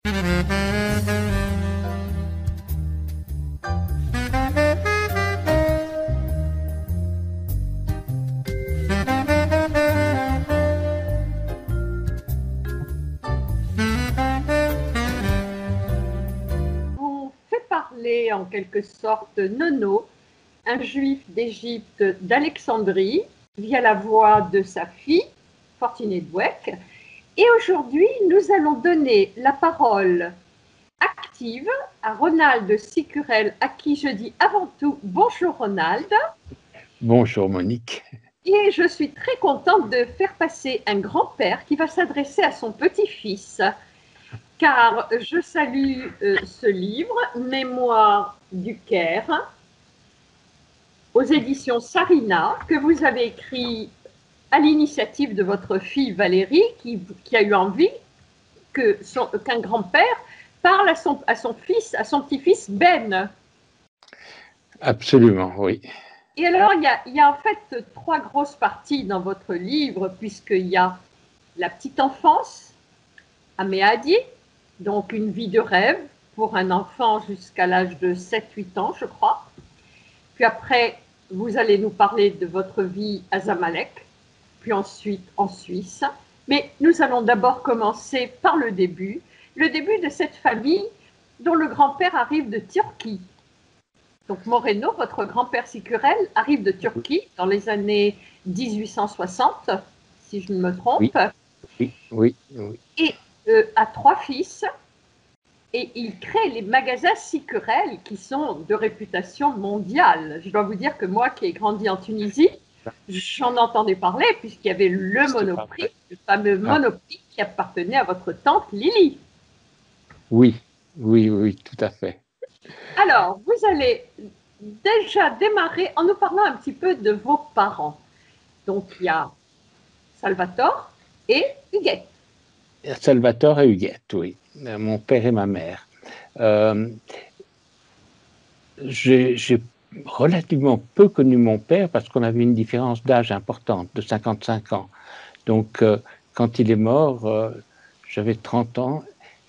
On fait parler en quelque sorte Nono, un juif d'Égypte d'Alexandrie, via la voix de sa fille, Fortunée Dweck. Et aujourd'hui, nous allons donner la parole active à Ronald Sicurel, à qui je dis avant tout bonjour Ronald. Bonjour Monique. Et je suis très contente de faire passer un grand-père qui va s'adresser à son petit-fils, car je salue ce livre, Mémoire du Caire, aux éditions Sarina, que vous avez écrit à l'initiative de votre fille Valérie, qui a eu envie qu'un grand-père parle à son petit-fils Ben. Absolument, oui. Et alors, il y a en fait 3 grosses parties dans votre livre, puisqu'il y a la petite enfance, Améadi, donc une vie de rêve pour un enfant jusqu'à l'âge de 7-8 ans, je crois. Puis après, vous allez nous parler de votre vie à Zamalek, puis ensuite en Suisse. Mais nous allons d'abord commencer par le début de cette famille dont le grand-père arrive de Turquie. Donc Moreno, votre grand-père Sicurel, arrive de Turquie dans les années 1860, si je ne me trompe. Oui. Et a 3 fils. Et il crée les magasins Sicurel qui sont de réputation mondiale. Je dois vous dire que moi qui ai grandi en Tunisie, j'en entendais parler puisqu'il y avait le Monoprix, le fameux Monoprix qui appartenait à votre tante Lily. Oui, tout à fait. Alors, vous allez déjà démarrer en nous parlant un petit peu de vos parents. Donc, il y a Salvatore et Huguette. Salvatore et Huguette, oui. Mon père et ma mère. J'ai relativement peu connu mon père parce qu'on avait une différence d'âge importante, de 55 ans. Donc, quand il est mort, j'avais 30 ans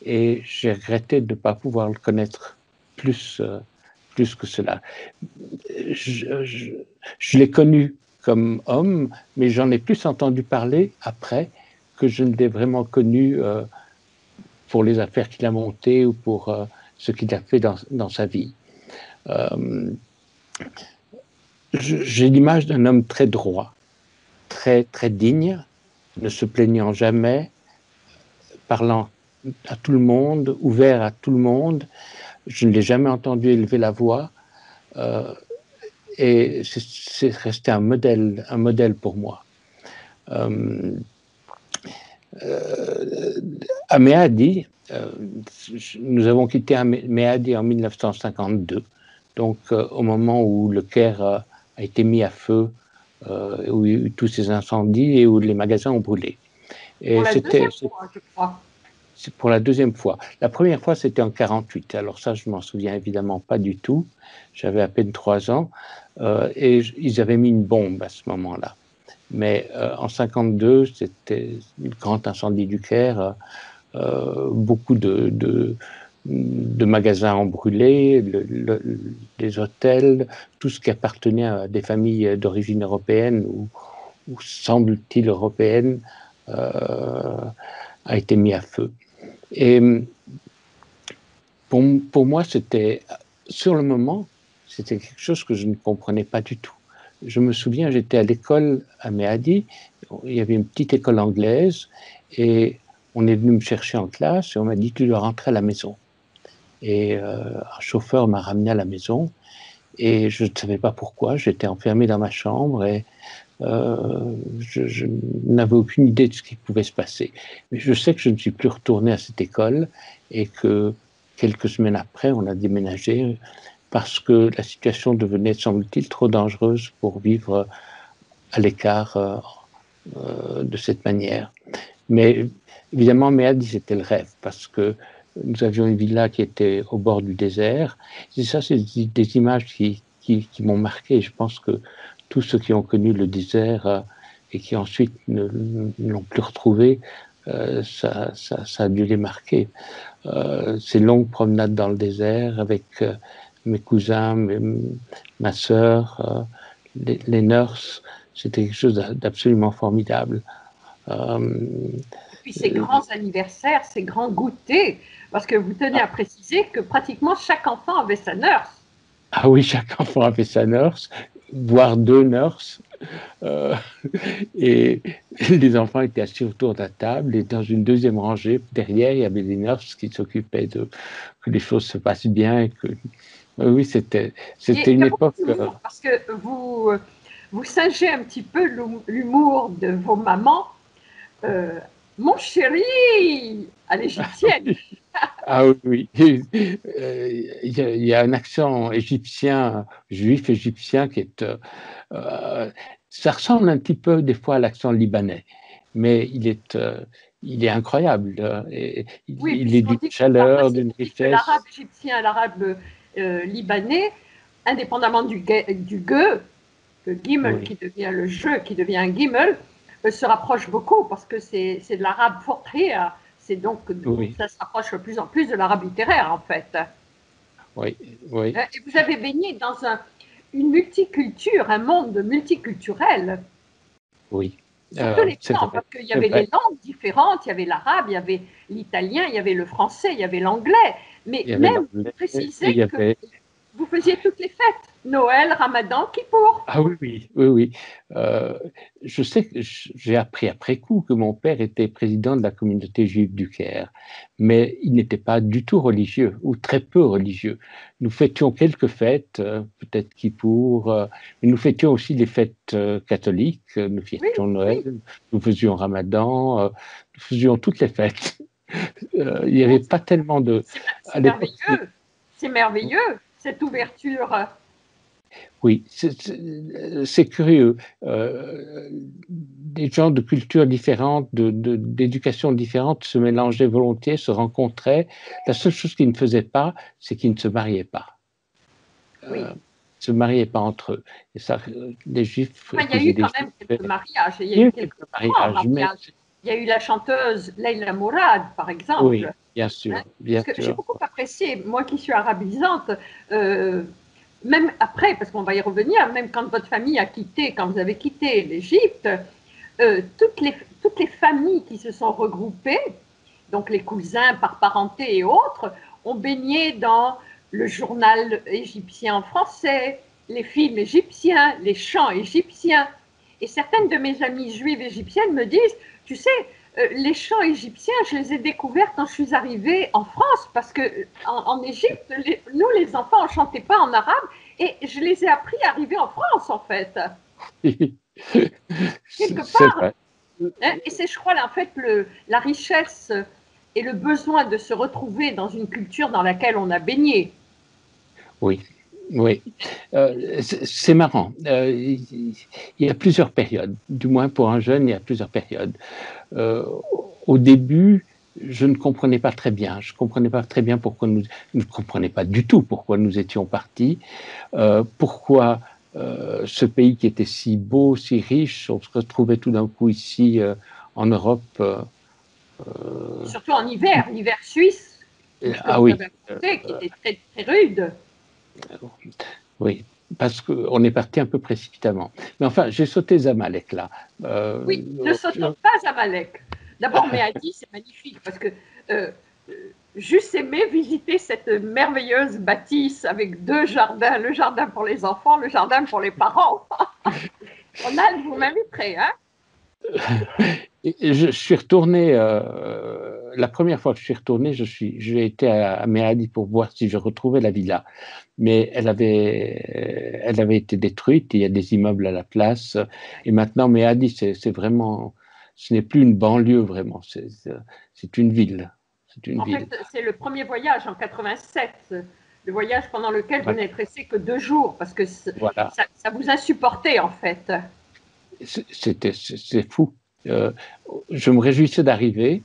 et j'ai regretté de ne pas pouvoir le connaître plus que cela. Je l'ai connu comme homme, mais j'en ai plus entendu parler après que je ne l'ai vraiment connu pour les affaires qu'il a montées ou pour ce qu'il a fait dans sa vie. J'ai l'image d'un homme très droit, très digne, ne se plaignant jamais, parlant à tout le monde, ouvert à tout le monde. Je ne l'ai jamais entendu élever la voix. Et c'est resté un modèle pour moi. À Méadi, nous avons quitté Méadi en 1952, donc au moment où le Caire a été mis à feu, où il y a eu tous ces incendies et où les magasins ont brûlé. Et c'était fois, je crois. C'est pour la deuxième fois. La première fois, c'était en 48. Alors ça, je m'en souviens évidemment pas du tout. J'avais à peine 3 ans. Et ils avaient mis une bombe à ce moment-là. Mais en 52, c'était le grand incendie du Caire. Beaucoup de magasins ont brûlé, les hôtels, tout ce qui appartenait à des familles d'origine européenne ou semble-t-il européenne a été mis à feu. Et pour moi, c'était, sur le moment, c'était quelque chose que je ne comprenais pas du tout. Je me souviens, j'étais à l'école à Méadi, il y avait une petite école anglaise, et on est venu me chercher en classe, et on m'a dit, tu dois rentrer à la maison. Et un chauffeur m'a ramené à la maison, et je ne savais pas pourquoi, j'étais enfermé dans ma chambre, et je n'avais aucune idée de ce qui pouvait se passer. Mais je sais que je ne suis plus retourné à cette école et que quelques semaines après, on a déménagé parce que la situation devenait, semble-t-il, trop dangereuse pour vivre à l'écart de cette manière. Mais évidemment, Méadi, c'était le rêve parce que nous avions une villa qui était au bord du désert. Et ça, c'est des images qui m'ont marqué. Je pense que tous ceux qui ont connu le désert et qui ensuite ne l'ont plus retrouvé ça a dû les marquer. Ces longues promenades dans le désert avec mes cousins, ma sœur, les nurses, c'était quelque chose d'absolument formidable. Et puis ces grands anniversaires, ces grands goûters, parce que vous tenez à préciser que pratiquement chaque enfant avait sa nurse. Ah oui, chaque enfant avait sa nurse, voire deux nurses. Et les enfants étaient assis autour de la table et dans une deuxième rangée, derrière, il y avait les nurses qui s'occupaient de que les choses se passent bien. Et que... Oui, c'était une époque... Parce que vous singez un petit peu l'humour de vos mamans. Mon chéri, à l'égyptienne. Ah oui, il y a un accent égyptien, juif égyptien qui est... ça ressemble un petit peu des fois à l'accent libanais, mais il est incroyable. Il est d'une chaleur, d'une richesse. L'arabe égyptien, l'arabe libanais, indépendamment du gueux, le gimel qui devient le jeu, qui devient un gimel, se rapproche beaucoup parce que c'est de l'arabe fortria. C'est donc, ça se rapproche de plus en plus de l'arabe littéraire, en fait. Oui. Et vous avez baigné dans une multiculture, un monde multiculturel. Oui. Sur tous les plans, parce qu'il y avait les langues différentes, il y avait l'arabe, il y avait l'italien, il y avait le français, il y avait l'anglais. Mais même, précisez que vous faisiez toutes les fêtes. Noël, Ramadan, Kippour. Ah oui. Je sais que j'ai appris après coup que mon père était président de la communauté juive du Caire, mais il n'était pas du tout religieux, ou très peu religieux. Nous fêtions quelques fêtes, peut-être Kippour, mais nous fêtions aussi les fêtes catholiques, nous fêtions Noël, nous faisions Ramadan, nous faisions toutes les fêtes. Il n'y avait pas tellement de... C'est merveilleux, cette ouverture. Oui, c'est curieux. Des gens de cultures différentes, d'éducation différentes se mélangeaient volontiers, se rencontraient. La seule chose qu'ils ne faisaient pas, c'est qu'ils ne se mariaient pas. Se mariaient pas entre eux. Et ça, les Juifs. Il y a eu quand même quelques mariages. Il y a eu quelques mariages. Il y a eu la chanteuse Leila Mourad, par exemple. Oui, bien sûr. Parce que j'ai beaucoup apprécié, moi qui suis arabisante, même après, parce qu'on va y revenir, même quand votre famille a quitté, quand vous avez quitté l'Égypte, toutes les familles qui se sont regroupées, donc les cousins par parenté et autres, ont baigné dans le journal égyptien en français, les films égyptiens, les chants égyptiens. Et certaines de mes amies juives égyptiennes me disent, tu sais, les chants égyptiens, je les ai découverts quand je suis arrivée en France, parce qu'en Égypte, nous, les enfants, on ne chantait pas en arabe, et je les ai appris arrivés en France, en fait. Quelque part. Et c'est, je crois, en fait, la richesse et le besoin de se retrouver dans une culture dans laquelle on a baigné. Oui. C'est marrant. Il y a plusieurs périodes. Du moins, pour un jeune, il y a plusieurs périodes. Au début, je ne comprenais pas très bien. Je ne comprenais pas du tout pourquoi nous étions partis, pourquoi ce pays qui était si beau, si riche, on se retrouvait tout d'un coup ici en Europe. Surtout en hiver, l'hiver suisse, qui était très, très rude. Oui, parce qu'on est parti un peu précipitamment. Mais enfin, j'ai sauté Zamalek là. Oui, ne sautons pas Zamalek. D'abord, Méadi, c'est magnifique parce que j'eusse aimé visiter cette merveilleuse bâtisse avec deux jardins, le jardin pour les enfants, le jardin pour les parents. Ronald, vous m'inviterez, hein? Je suis retourné, la première fois que je suis retourné, j'ai été à Méadi pour voir si je retrouvais la villa. Mais elle avait été détruite, il y a des immeubles à la place. Et maintenant, Méadi, c'est vraiment, ce n'est plus une banlieue vraiment, c'est une ville. En fait, c'est le premier voyage en 87, le voyage pendant lequel vous n'êtes resté que 2 jours, parce que ça vous a supporté en fait. C'est fou. Je me réjouissais d'arriver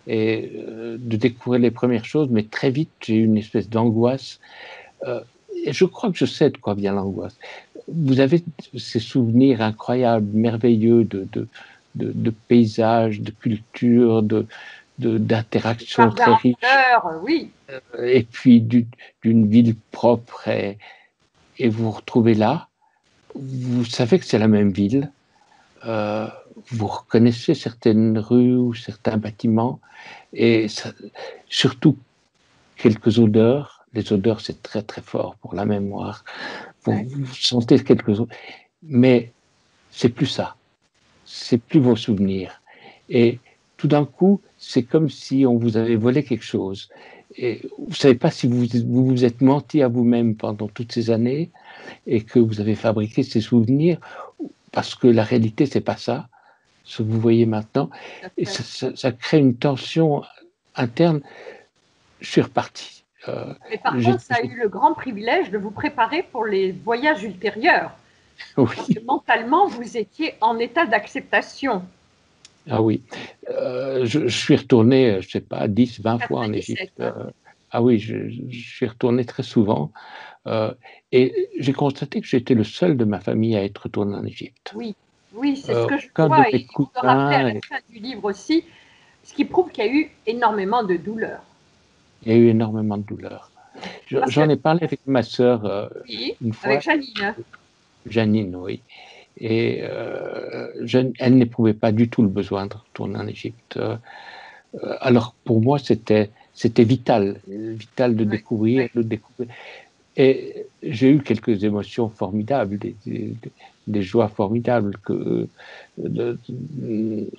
et de découvrir les premières choses, mais très vite, j'ai eu une espèce d'angoisse. Et je crois que je sais de quoi vient l'angoisse. Vous avez ces souvenirs incroyables, merveilleux de paysages, de culture, d'interactions très riches. Oui. Et puis d'une ville propre. Et vous vous retrouvez là, vous savez que c'est la même ville, vous reconnaissez certaines rues ou certains bâtiments, et ça, surtout quelques odeurs. Les odeurs, c'est très très fort pour la mémoire. Vous sentez quelque chose, mais c'est plus ça, c'est plus vos souvenirs. Et tout d'un coup, c'est comme si on vous avait volé quelque chose. Et vous ne savez pas si vous vous êtes menti à vous-même pendant toutes ces années et que vous avez fabriqué ces souvenirs, parce que la réalité, c'est pas ça, ce que vous voyez maintenant. Et ça crée une tension interne. Je suis reparti. Mais par contre, ça a eu le grand privilège de vous préparer pour les voyages ultérieurs. Oui. Parce que mentalement, vous étiez en état d'acceptation. Ah oui. Je suis retourné, je ne sais pas, 10, 20 fois en Égypte. Ah oui, je suis retourné très souvent. Et j'ai constaté que j'étais le seul de ma famille à être retourné en Égypte. Oui, oui, c'est ce que je Aucun vois. de mes Et vous le rappelez à la cousins. fin du livre aussi, ce qui prouve qu'il y a eu énormément de douleur. Il y a eu énormément de douleur. J'en ai parlé avec ma sœur une fois. Avec Janine. Janine, oui. Et elle n'éprouvait pas du tout le besoin de retourner en Égypte. Alors pour moi, c'était vital de découvrir, de découvrir. Et j'ai eu quelques émotions formidables, des joies formidables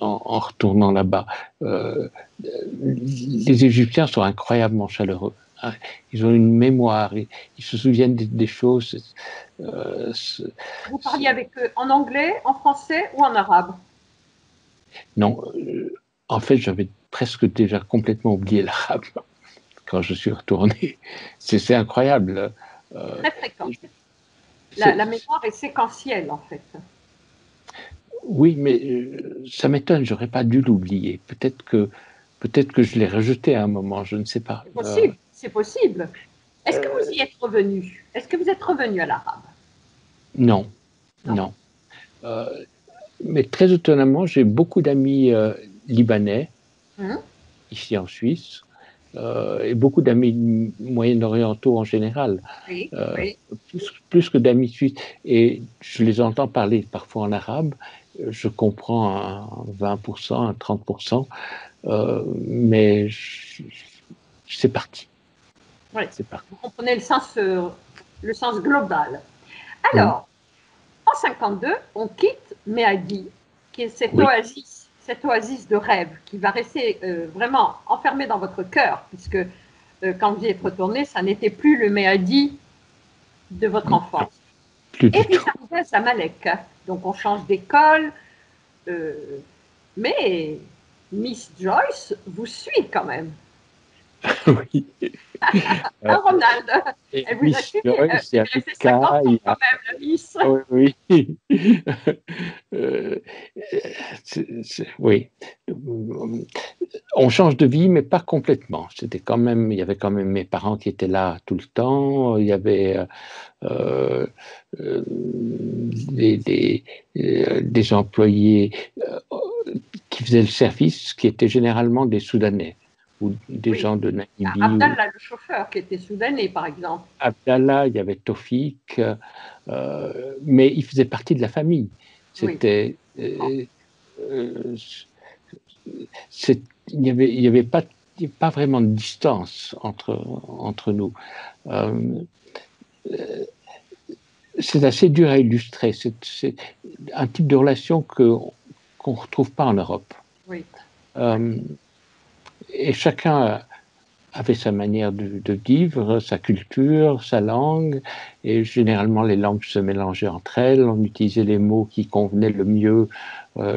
en retournant là-bas. Les Égyptiens sont incroyablement chaleureux. Hein. Ils ont une mémoire, ils se souviennent des choses. Vous parliez avec eux en anglais, en français ou en arabe? Non, en fait, j'avais presque déjà complètement oublié l'arabe quand je suis retourné. C'est incroyable. Très fréquent. La mémoire est séquentielle, en fait. Oui, mais ça m'étonne, j'aurais pas dû l'oublier. Peut-être que je l'ai rejeté à un moment, je ne sais pas. C'est possible, c'est possible. Est-ce que vous y êtes revenu? Est-ce que vous êtes revenu à l'arabe? Non, non. Mais très étonnamment, j'ai beaucoup d'amis libanais, ici en Suisse, et beaucoup d'amis moyen-orientaux en général, oui. plus que d'amis suisses. Et je les entends parler parfois en arabe, je comprends à 20%, à 30%, mais c'est parti. Oui. Vous comprenez le sens global. Alors, en 52, on quitte Méhadi, qui est cette oasis de rêve qui va rester vraiment enfermée dans votre cœur, puisque quand vous y êtes retourné, ça n'était plus le Méhadi de votre enfance. Et vous arrivez à Zamalek. Donc, on change d'école, mais Miss Joyce vous suit quand même. Oui. Ronald, elle vous a suivi. Joyce, il y a resté 50 ans quand même, la Miss. Oui. Oui. On change de vie, mais pas complètement. Il y avait quand même mes parents qui étaient là tout le temps. Il y avait des employés qui faisaient le service, qui étaient généralement des Soudanais ou des gens de Namibie. Abdallah, le chauffeur, qui était soudanais, par exemple. Abdallah, il y avait Tofik, mais il faisait partie de la famille. C'était, il n'y avait pas vraiment de distance entre nous. C'est assez dur à illustrer. C'est un type de relation qu'on ne retrouve pas en Europe. Oui. Et chacun avait sa manière de vivre, sa culture, sa langue, et généralement les langues se mélangeaient entre elles, on utilisait les mots qui convenaient le mieux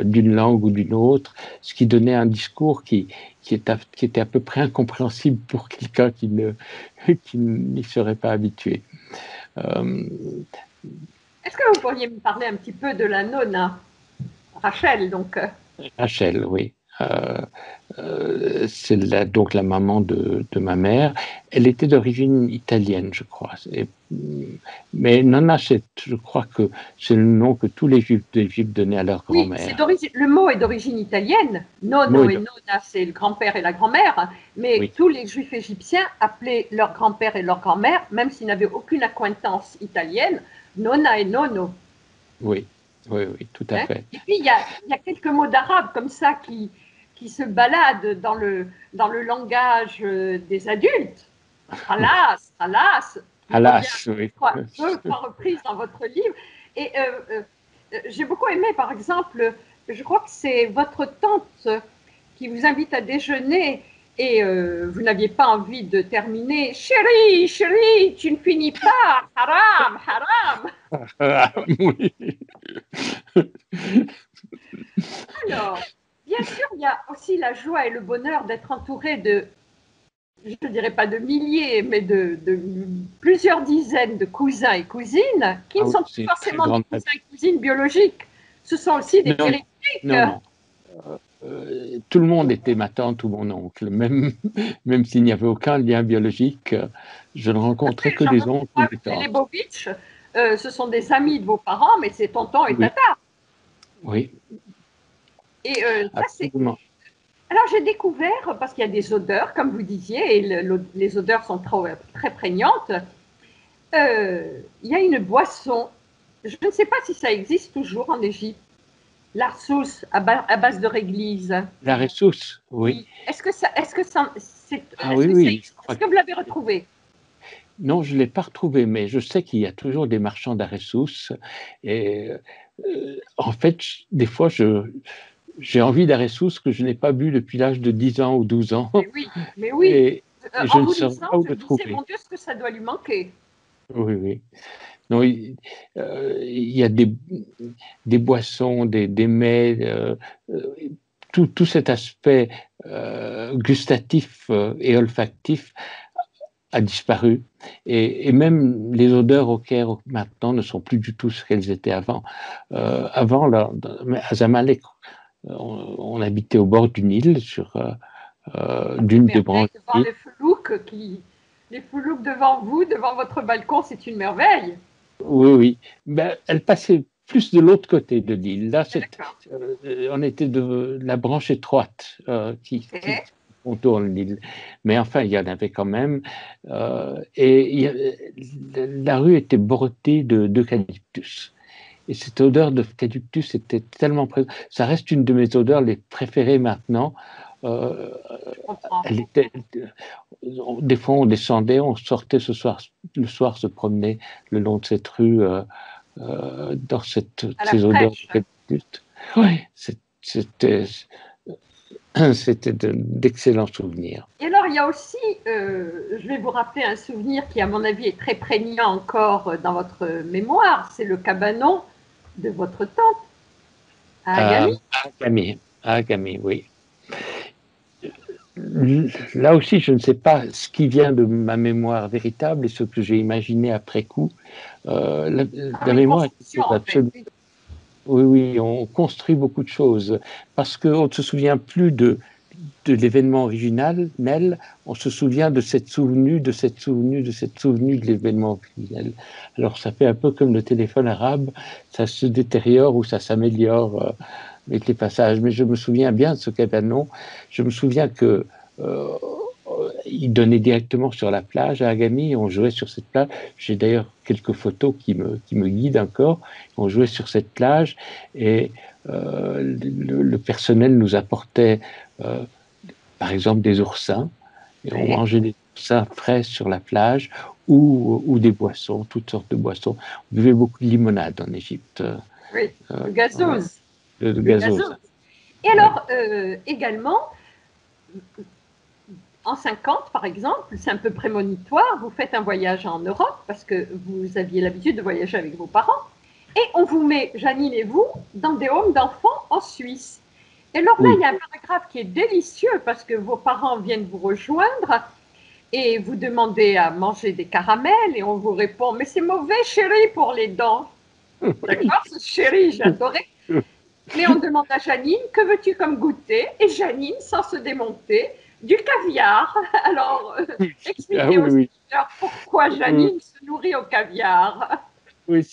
d'une langue ou d'une autre, ce qui donnait un discours qui était à peu près incompréhensible pour quelqu'un qui n'y serait pas habitué. Est-ce que vous pourriez me parler un petit peu de la nonna, Rachel, donc Rachel, oui. c'est donc la maman de ma mère. Elle était d'origine italienne, je crois. Mais Nonna, je crois que c'est le nom que tous les Juifs d'Égypte donnaient à leur Oui, grand-mère. le mot est d'origine italienne. Nono et nonna, c'est le grand-père et la grand-mère. Mais Oui. tous les Juifs égyptiens appelaient leur grand-père et leur grand-mère, même s'ils n'avaient aucune acquaintance italienne, nonna et nono. Oui, oui, oui, tout à fait. Et puis, il y a quelques mots d'arabe comme ça qui se baladent dans le langage des adultes. Halas, halas. Halas, oui. Deux fois reprises dans votre livre. Et j'ai beaucoup aimé, par exemple, je crois que c'est votre tante qui vous invite à déjeuner et vous n'aviez pas envie de terminer. Chérie, chérie, tu ne finis pas. Haram, haram. Oui. Alors, bien sûr, il y a aussi la joie et le bonheur d'être entouré de, je ne dirais pas de milliers, mais de plusieurs dizaines de cousins et cousines qui ne sont pas forcément des cousins et cousines biologiques. Ce sont aussi des périphériques. Non. Tout le monde était ma tante ou mon oncle, même s'il n'y avait aucun lien biologique. Je ne rencontrais que des oncles ou des tantes. Les Lebovitch, ce sont des amis de vos parents, mais c'est tonton et tata. Oui. Et ça, c'est. Alors, j'ai découvert, parce qu'il y a des odeurs, comme vous disiez, et les odeurs sont très prégnantes, il y a une boisson, je ne sais pas si ça existe toujours en Égypte, l'arsous à base de réglisse. La ressousse, oui. Est-ce que ça existe? Est-ce que vous l'avez retrouvé? Non, je ne l'ai pas retrouvé, mais je sais qu'il y a toujours des marchands d'arressous. Et en fait, des fois, j'ai envie d'arressous que je n'ai pas bu depuis l'âge de 10 ans ou 12 ans. Mais oui. Et je ne sais pas où le trouver. Mon Dieu, ce que ça doit lui manquer. Oui, oui. Non, il y a des boissons, des mets, tout cet aspect gustatif et olfactif a disparu. Et même les odeurs au Caire maintenant ne sont plus du tout ce qu'elles étaient avant. Avant, à Zamalek, on habitait au bord du Nil, sur d'une des branches. Devant les foulouks devant vous, devant votre balcon, c'est une merveille. Oui, oui. Ben, elle passait plus de l'autre côté de l'île. Là, on était de la branche étroite qui contourne l'île. Mais enfin, il y en avait quand même. Et la rue était bordée d'eucalyptus. Et cette odeur d'eucalyptus était tellement présente. Ça reste une de mes odeurs les préférées maintenant. Des fois, on descendait, on sortait le soir se promener le long de cette rue dans ces odeurs d'eucalyptus. Oui, c'était d'excellents souvenirs. Et alors, il y a aussi, je vais vous rappeler un souvenir qui, à mon avis, est très prégnant encore dans votre mémoire, c'est le cabanon de votre tante, à Agami. À Agami, oui. Là aussi, je ne sais pas ce qui vient de ma mémoire véritable et ce que j'ai imaginé après coup. La mémoire est absolument. Oui, oui, on construit beaucoup de choses parce qu'on ne se souvient plus de l'événement original, on se souvient de cette souvenue de l'événement originel. Alors, ça fait un peu comme le téléphone arabe, ça se détériore ou ça s'améliore avec les passages. Mais je me souviens bien de ce cabanon. Je me souviens que il donnait directement sur la plage à Agami. On jouait sur cette plage. J'ai d'ailleurs quelques photos qui me guident encore. On jouait sur cette plage et le personnel nous apportait par exemple des oursins, et on mangeait des oursins frais sur la plage ou des boissons, toutes sortes de boissons. On buvait beaucoup de limonade en Égypte. Oui, de gazeuse. De gazeuse. Et alors, également, en 50, par exemple, c'est un peu prémonitoire, vous faites un voyage en Europe parce que vous aviez l'habitude de voyager avec vos parents, et on vous met, Janine et vous, dans des homes d'enfants en Suisse. Et alors là, il y a un paragraphe qui est délicieux parce que vos parents viennent vous rejoindre et vous demandez à manger des caramels et on vous répond « Mais c'est mauvais, chérie, pour les dents. » D'accord, ce chéri, j'adorais. Mais on demande à Janine, que veux-tu comme goûter? Et Janine, sans se démonter, du caviar. Alors, Ah expliquez aux oui, auditeurs pourquoi oui. Janine se nourrit au caviar. Oui,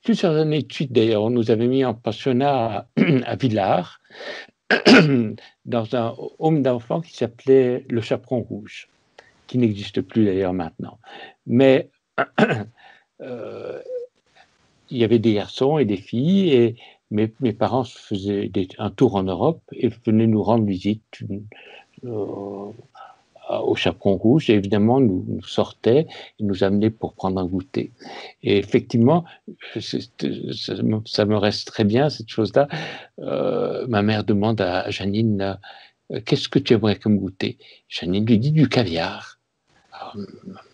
plusieurs années de suite, d'ailleurs, on nous avait mis en pensionnat à Villars, dans un home d'enfants qui s'appelait le Chaperon Rouge, qui n'existe plus d'ailleurs maintenant. Mais euh, il y avait des garçons et des filles, et mes parents faisaient un tour en Europe et venaient nous rendre visite euh, au Chaperon Rouge, et évidemment nous sortaient et nous amenaient pour prendre un goûter. Et effectivement, ça me reste très bien, cette chose-là. Ma mère demande à Janine, qu'est-ce que tu aimerais comme goûter? Janine lui dit du caviar. Alors,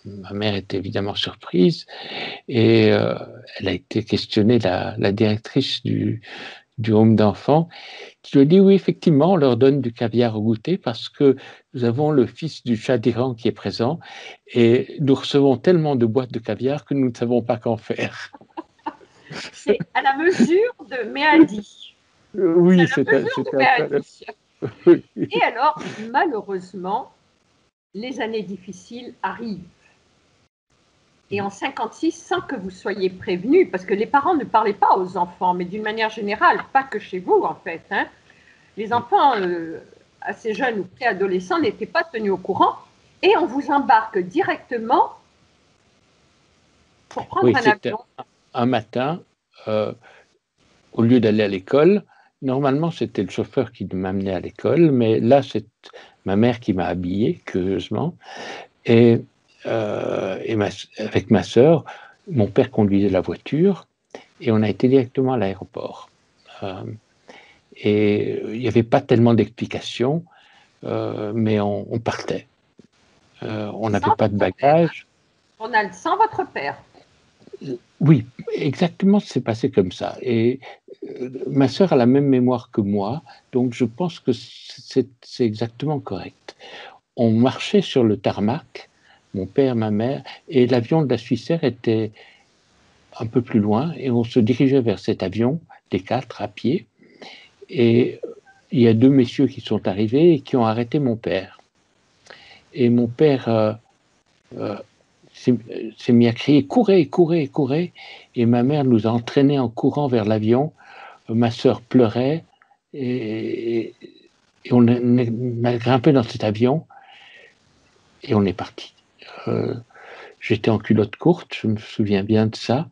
ma mère était évidemment surprise, et elle a été questionnée, la directrice du home d'enfants, qui lui a dit oui, effectivement, on leur donne du caviar au goûter parce que nous avons le fils du Shah d'Iran qui est présent, et nous recevons tellement de boîtes de caviar que nous ne savons pas qu'en faire. C'est à la mesure de Méadi. Oui, C'est à la mesure de c'était un peu... Méadi. Et alors, malheureusement, les années difficiles arrivent. Et en 56, sans que vous soyez prévenus, parce que les parents ne parlaient pas aux enfants, mais d'une manière générale, pas que chez vous en fait, hein, les enfants assez jeunes ou préadolescents n'étaient pas tenus au courant, et on vous embarque directement pour prendre Oui, un c'était avion. un matin, au lieu d'aller à l'école. Normalement, c'était le chauffeur qui m'amenait à l'école, mais là, c'est ma mère qui m'a habillé, curieusement. Et, avec ma sœur, mon père conduisait la voiture, et on a été directement à l'aéroport. Et il n'y avait pas tellement d'explications, mais on partait. On n'avait Sans pas de votre père, hein. bagages. Ronald, sans votre père. Oui, exactement, c'est passé comme ça. Et ma sœur a la même mémoire que moi, donc je pense que c'est exactement correct. On marchait sur le tarmac, mon père, ma mère, et l'avion de la Suissair était un peu plus loin, et on se dirigeait vers cet avion, les quatre à pied, et il y a deux messieurs qui sont arrivés et qui ont arrêté mon père. Et mon père s'est mis à crier « Courez, courez, courez !» Et ma mère nous a entraînés en courant vers l'avion. Ma sœur pleurait, et on a grimpé dans cet avion et on est parti. J'étais en culotte courte, je me souviens bien de ça,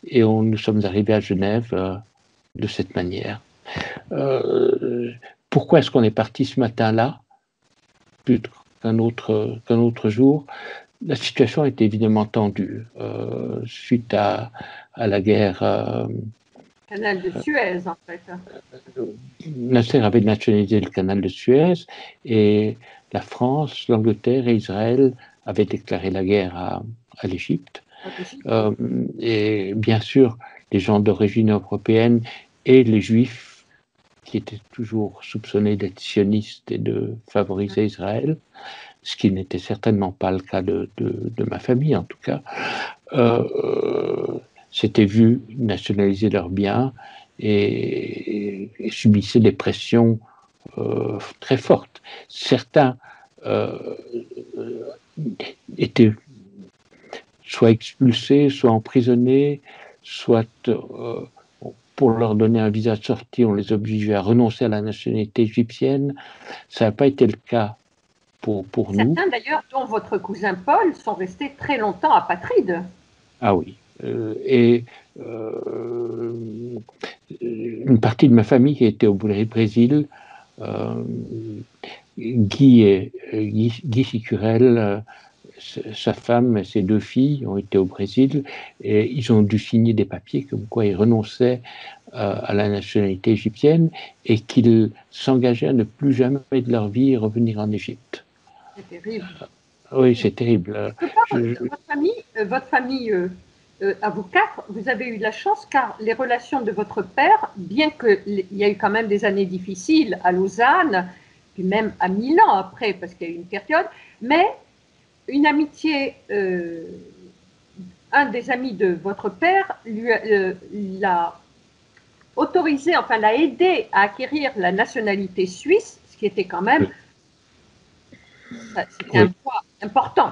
et nous sommes arrivés à Genève de cette manière. Pourquoi est-ce qu'on est parti ce matin-là plutôt qu'un autre jour? La situation était évidemment tendue suite à la guerre. Canal de Suez, en fait. Nasser avait nationalisé le canal de Suez, et la France, l'Angleterre et Israël avaient déclaré la guerre à l'Égypte. Et bien sûr, les gens d'origine européenne et les Juifs, qui étaient toujours soupçonnés d'être sionistes et de favoriser Israël, ce qui n'était certainement pas le cas de ma famille en tout cas, s'étaient vus nationaliser leurs biens et subissaient des pressions très fortes. Certains étaient soit expulsés, soit emprisonnés, soit pour leur donner un visa de sortie, on les obligeait à renoncer à la nationalité égyptienne. Ça n'a pas été le cas pour nous. Certains d'ailleurs, dont votre cousin Paul, sont restés très longtemps apatrides. Ah oui. Et une partie de ma famille qui était au Brésil, Guy Sicurel, sa femme et ses deux filles ont été au Brésil, et ils ont dû signer des papiers comme quoi ils renonçaient à la nationalité égyptienne et qu'ils s'engageaient à ne plus jamais de leur vie revenir en Égypte. C'est terrible. Oui, c'est terrible. Votre famille à vous quatre, vous avez eu de la chance car les relations de votre père, bien qu'il y a eu quand même des années difficiles à Lausanne, puis même à Milan après, parce qu'il y a eu une période, mais une amitié, un des amis de votre père l'a autorisé, enfin l'a aidé à acquérir la nationalité suisse, ce qui était quand même c'était un point important.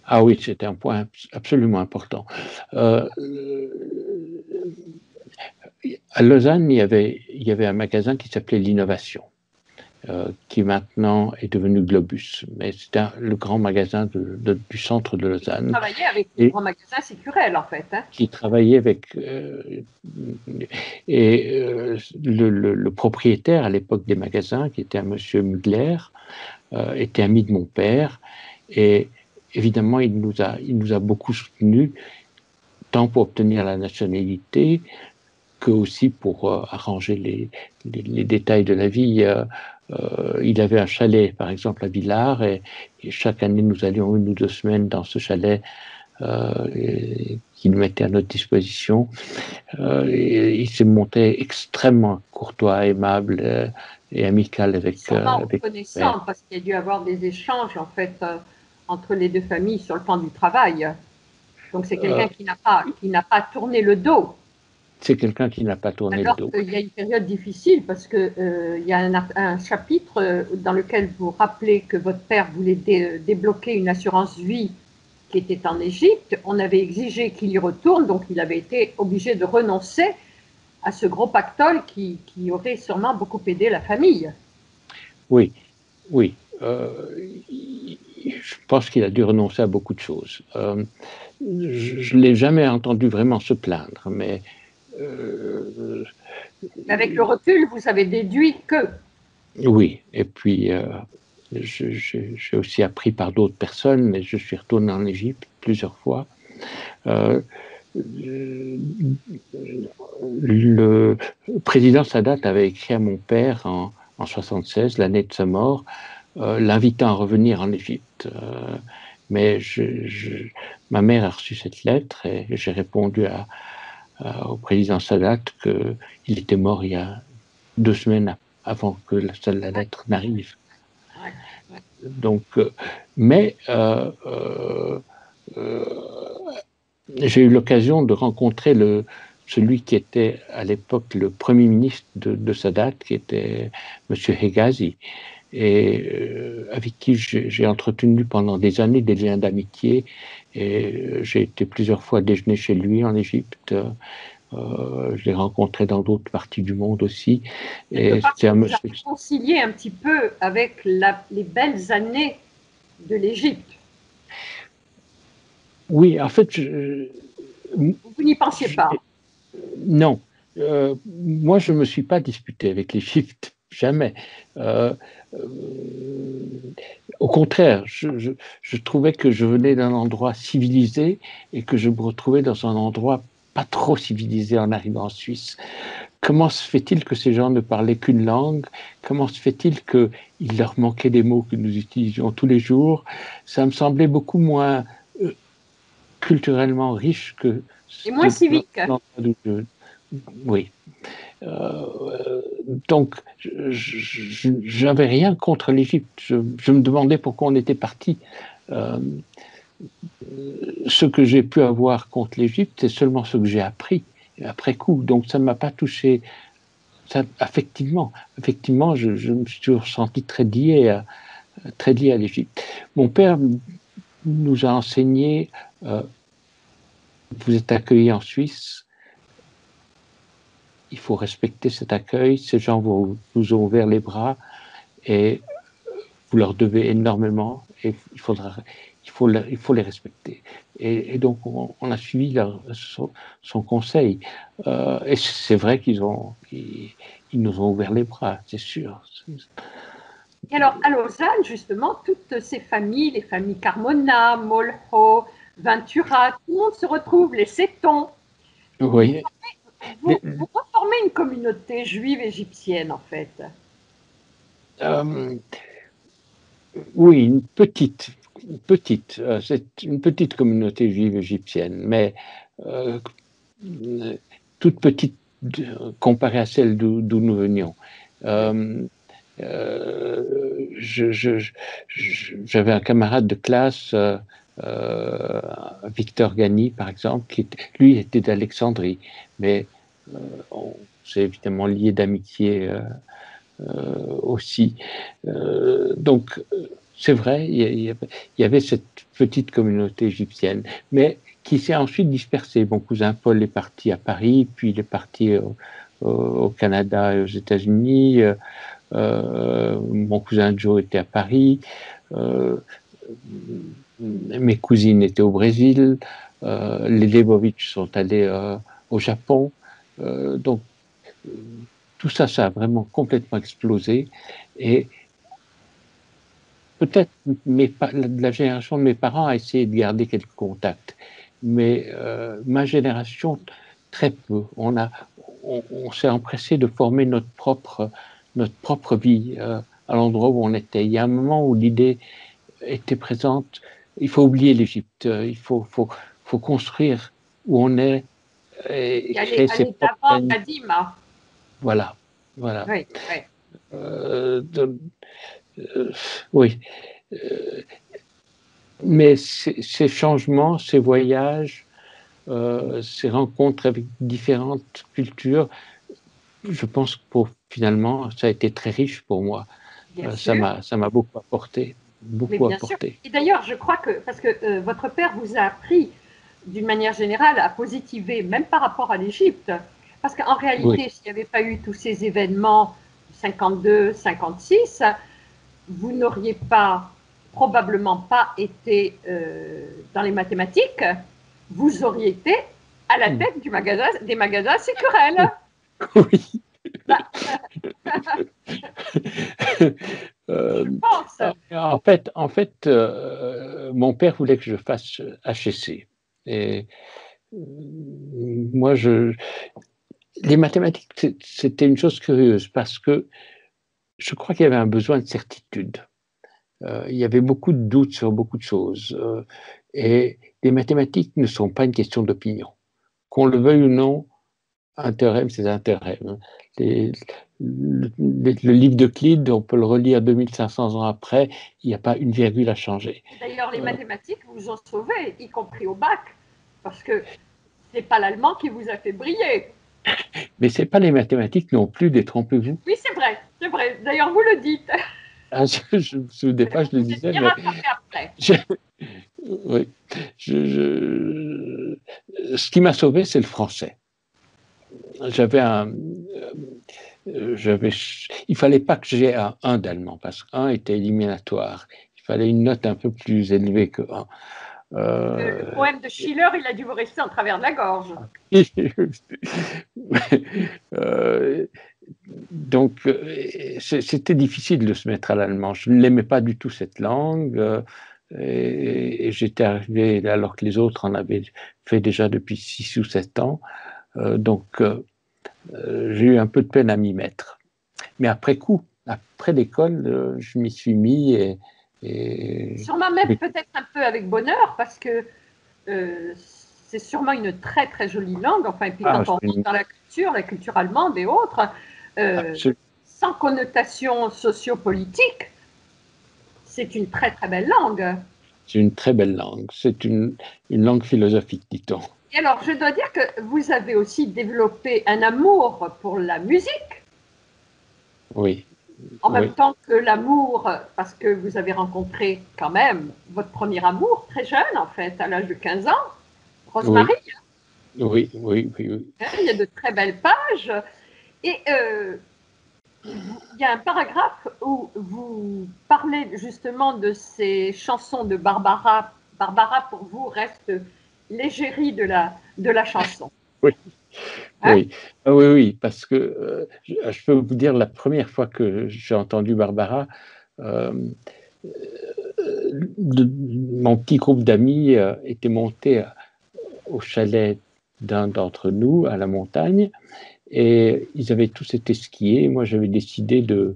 Ah oui, c'était un point absolument important. À Lausanne, il y avait un magasin qui s'appelait l'Innovation, qui maintenant est devenu Globus. Mais c'était le grand magasin du centre de Lausanne. Qui travaillait avec le grand magasin Sécurel, en fait. Hein. Qui travaillait avec... le propriétaire à l'époque des magasins, qui était un monsieur Mugler, était ami de mon père. Et évidemment, il nous a beaucoup soutenus, tant pour obtenir la nationalité que aussi pour arranger les détails de la vie. Il avait un chalet, par exemple, à Villars, et chaque année, nous allions 1 ou 2 semaines dans ce chalet qu'il mettait à notre disposition. Il s'est montré extrêmement courtois, aimable et amical avec reconnaissant, parce qu'il y a dû avoir des échanges, en fait, entre les deux familles sur le plan du travail. Donc, c'est quelqu'un qui n'a pas tourné le dos. C'est quelqu'un qui n'a pas tourné le dos. Il y a une période difficile parce que il y a un chapitre dans lequel vous rappelez que votre père voulait débloquer une assurance vie qui était en Égypte. On avait exigé qu'il y retourne, donc il avait été obligé de renoncer à ce gros pactole qui aurait sûrement beaucoup aidé la famille. Oui, oui. Je pense qu'il a dû renoncer à beaucoup de choses. Je ne l'ai jamais entendu vraiment se plaindre, mais... Avec le recul, vous avez déduit que... Oui, et puis j'ai aussi appris par d'autres personnes, mais je suis retourné en Égypte plusieurs fois. Le président Sadat avait écrit à mon père en 1976, l'année de sa mort, l'invitant à revenir en Égypte. Mais ma mère a reçu cette lettre et j'ai répondu au président Sadat qu'il était mort il y a 2 semaines avant que la lettre n'arrive. Donc, mais j'ai eu l'occasion de rencontrer celui qui était à l'époque le premier ministre de Sadat, qui était M. Hegazi, et avec qui j'ai entretenu pendant des années des liens d'amitié. Et j'ai été plusieurs fois déjeuner chez lui en Égypte. Je l'ai rencontré dans d'autres parties du monde aussi. Et c'est un monsieur réconcilié un petit peu avec les belles années de l'Égypte. Oui, en fait, vous n'y pensiez pas. Non. Moi, je ne me suis pas disputé avec l'Égypte, jamais. Au contraire, je trouvais que je venais d'un endroit civilisé et que je me retrouvais dans un endroit pas trop civilisé en arrivant en Suisse. Comment se fait-il que ces gens ne parlaient qu'une langue? Comment se fait-il qu'il leur manquait des mots que nous utilisions tous les jours? Ça me semblait beaucoup moins culturellement riche que... Et moins civique. Oui. Donc, je n'avais rien contre l'Égypte. Je me demandais pourquoi on était parti. Ce que j'ai pu avoir contre l'Égypte, c'est seulement ce que j'ai appris après coup. Donc, ça ne m'a pas touché. Ça, effectivement, je me suis toujours senti très lié à l'Égypte. Mon père nous a enseigné, vous êtes accueillis en Suisse, il faut respecter cet accueil, ces gens vous ont ouvert les bras et vous leur devez énormément et il faut les respecter. Et donc on a suivi son conseil. Et c'est vrai qu'ils nous ont ouvert les bras, c'est sûr. Et alors, à Lausanne, justement, toutes ces familles, les familles Carmona, Molho, Ventura, tout le monde se retrouve, les Sétons. Oui. Vous reformez une communauté juive égyptienne, en fait. Oui, une petite. C'est une petite communauté juive égyptienne, mais toute petite comparée à celle d'où nous venions. J'avais un camarade de classe, Victor Gani, par exemple, lui était d'Alexandrie, mais c'est évidemment lié d'amitié aussi. Donc, c'est vrai, il y avait cette petite communauté égyptienne, mais qui s'est ensuite dispersée. Mon cousin Paul est parti à Paris, puis il est parti au Canada et aux États-Unis. Mon cousin Joe était à Paris. Mes cousines étaient au Brésil. Les Lebovitch sont allés au Japon. Donc, tout ça, ça a vraiment complètement explosé. Et peut-être la génération de mes parents a essayé de garder quelques contacts, mais ma génération, très peu. On s'est empressé de former notre propre vie à l'endroit où on était. Il y a un moment où l'idée était présente. Il faut oublier l'Égypte. Il faut construire où on est et créer ses propres. Kadima. Voilà, voilà. Oui, oui. Oui. Mais ces changements, ces voyages, ces rencontres avec différentes cultures, je pense que finalement, ça a été très riche pour moi. Ça m'a beaucoup apporté. Beaucoup apporté. Sûr. Et d'ailleurs, je crois que, parce que votre père vous a appris, d'une manière générale, à positiver, même par rapport à l'Égypte. Parce qu'en réalité, s'il n'y avait pas eu tous ces événements, 52, 56, vous n'auriez probablement pas été dans les mathématiques, vous auriez été à la tête des magasins Sécurel. Oui. Je pense. En fait mon père voulait que je fasse HEC. Et moi, les mathématiques, c'était une chose curieuse parce que je crois qu'il y avait un besoin de certitude. Il y avait beaucoup de doutes sur beaucoup de choses. Et les mathématiques ne sont pas une question d'opinion. Qu'on le veuille ou non, un théorème, c'est un théorème. Le livre d'Euclide, on peut le relire 2500 ans après, il n'y a pas une virgule à changer. D'ailleurs, les mathématiques vous ont sauvé, y compris au bac, parce que ce n'est pas l'allemand qui vous a fait briller. Mais ce n'est pas les mathématiques non plus, détrompez-vous. Oui, c'est vrai. D'ailleurs, vous le dites. Ah, je ne me souvenais pas, je le disais. Mais après. Oui. Ce qui m'a sauvé, c'est le français. Il fallait pas que j'aie un 1 d'allemand, parce que 1 était éliminatoire. Il fallait une note un peu plus élevée que 1. Le poème de Schiller, il a dû vous rester en travers de la gorge. Donc, c'était difficile de se mettre à l'allemand. Je ne l'aimais pas du tout, cette langue. Et j'étais arrivé alors que les autres en avaient fait déjà depuis 6 ou 7 ans. Donc, j'ai eu un peu de peine à m'y mettre. Mais après coup, après l'école, je m'y suis mis. Sûrement même peut-être un peu avec bonheur, parce que c'est sûrement une très très jolie langue. Enfin, et puis quand on rentre dans la culture allemande et autres, sans connotation sociopolitique, c'est une très très belle langue. C'est une très belle langue. C'est une langue philosophique, dit-on. Et alors, je dois dire que vous avez aussi développé un amour pour la musique. Oui. En même temps que l'amour, parce que vous avez rencontré quand même votre premier amour très jeune, en fait, à l'âge de 15 ans, Rosemary. Oui. Il y a de très belles pages. Et il y a un paragraphe où vous parlez justement de ces chansons de Barbara. Barbara, pour vous, reste l'égérie de la chanson. Oui. Hein? Oui, parce que je peux vous dire, la première fois que j'ai entendu Barbara, mon petit groupe d'amis était monté au chalet d'un d'entre nous, à la montagne, et ils avaient tous été skiés. Moi, j'avais décidé de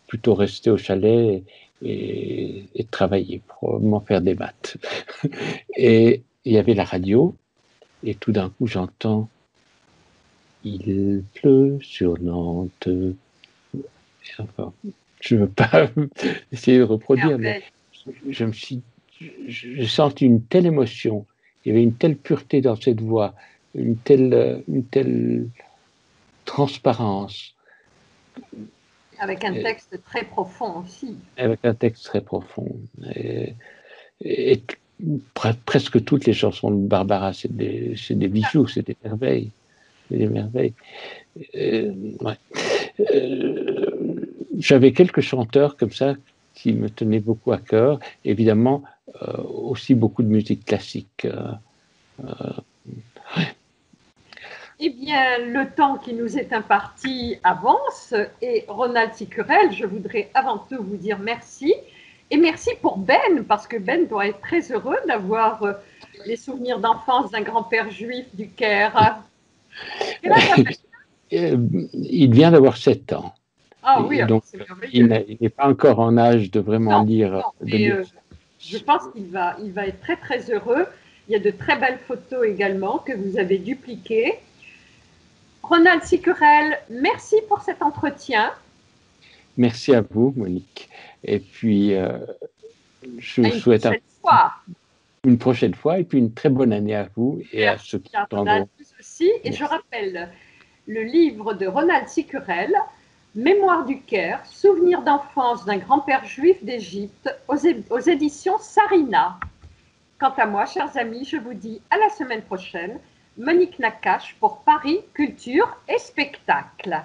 plutôt rester au chalet et travailler, probablement faire des maths. Et il y avait la radio, et tout d'un coup, j'entends « Il pleut sur Nantes ». Enfin, je ne veux pas essayer de reproduire, mais j'ai senti une telle émotion, il y avait une telle pureté dans cette voix, une telle transparence. Avec un texte très profond aussi. Avec un texte très profond. Et presque toutes les chansons de Barbara, c'est des bijoux, c'est des merveilles. C'est des merveilles. Ouais. J'avais quelques chanteurs comme ça qui me tenaient beaucoup à cœur. Évidemment, aussi beaucoup de musique classique. Eh bien, le temps qui nous est imparti avance et Ronald Sicurel, je voudrais avant tout vous dire merci. Et merci pour Ben, parce que Ben doit être très heureux d'avoir les souvenirs d'enfance d'un grand-père juif du Caire. Il vient d'avoir 7 ans. Ah oui, donc c'est il merveilleux. n'est pas encore en âge de vraiment Non, lire. non, mais, je pense qu'il va être très très heureux. Il y a de très belles photos également que vous avez dupliquées. Ronald Sicurel, merci pour cet entretien. Merci à vous, Monique. Et puis, je vous souhaite une prochaine fois et puis une très bonne année à vous et à ceux qui entendront. Aussi. Et je rappelle le livre de Ronald Sicurel, Mémoire du Caire, souvenirs d'enfance d'un grand-père juif d'Égypte, aux éditions Sarina. Quant à moi, chers amis, je vous dis à la semaine prochaine. Monique Nakache pour Paris, Culture et Spectacle.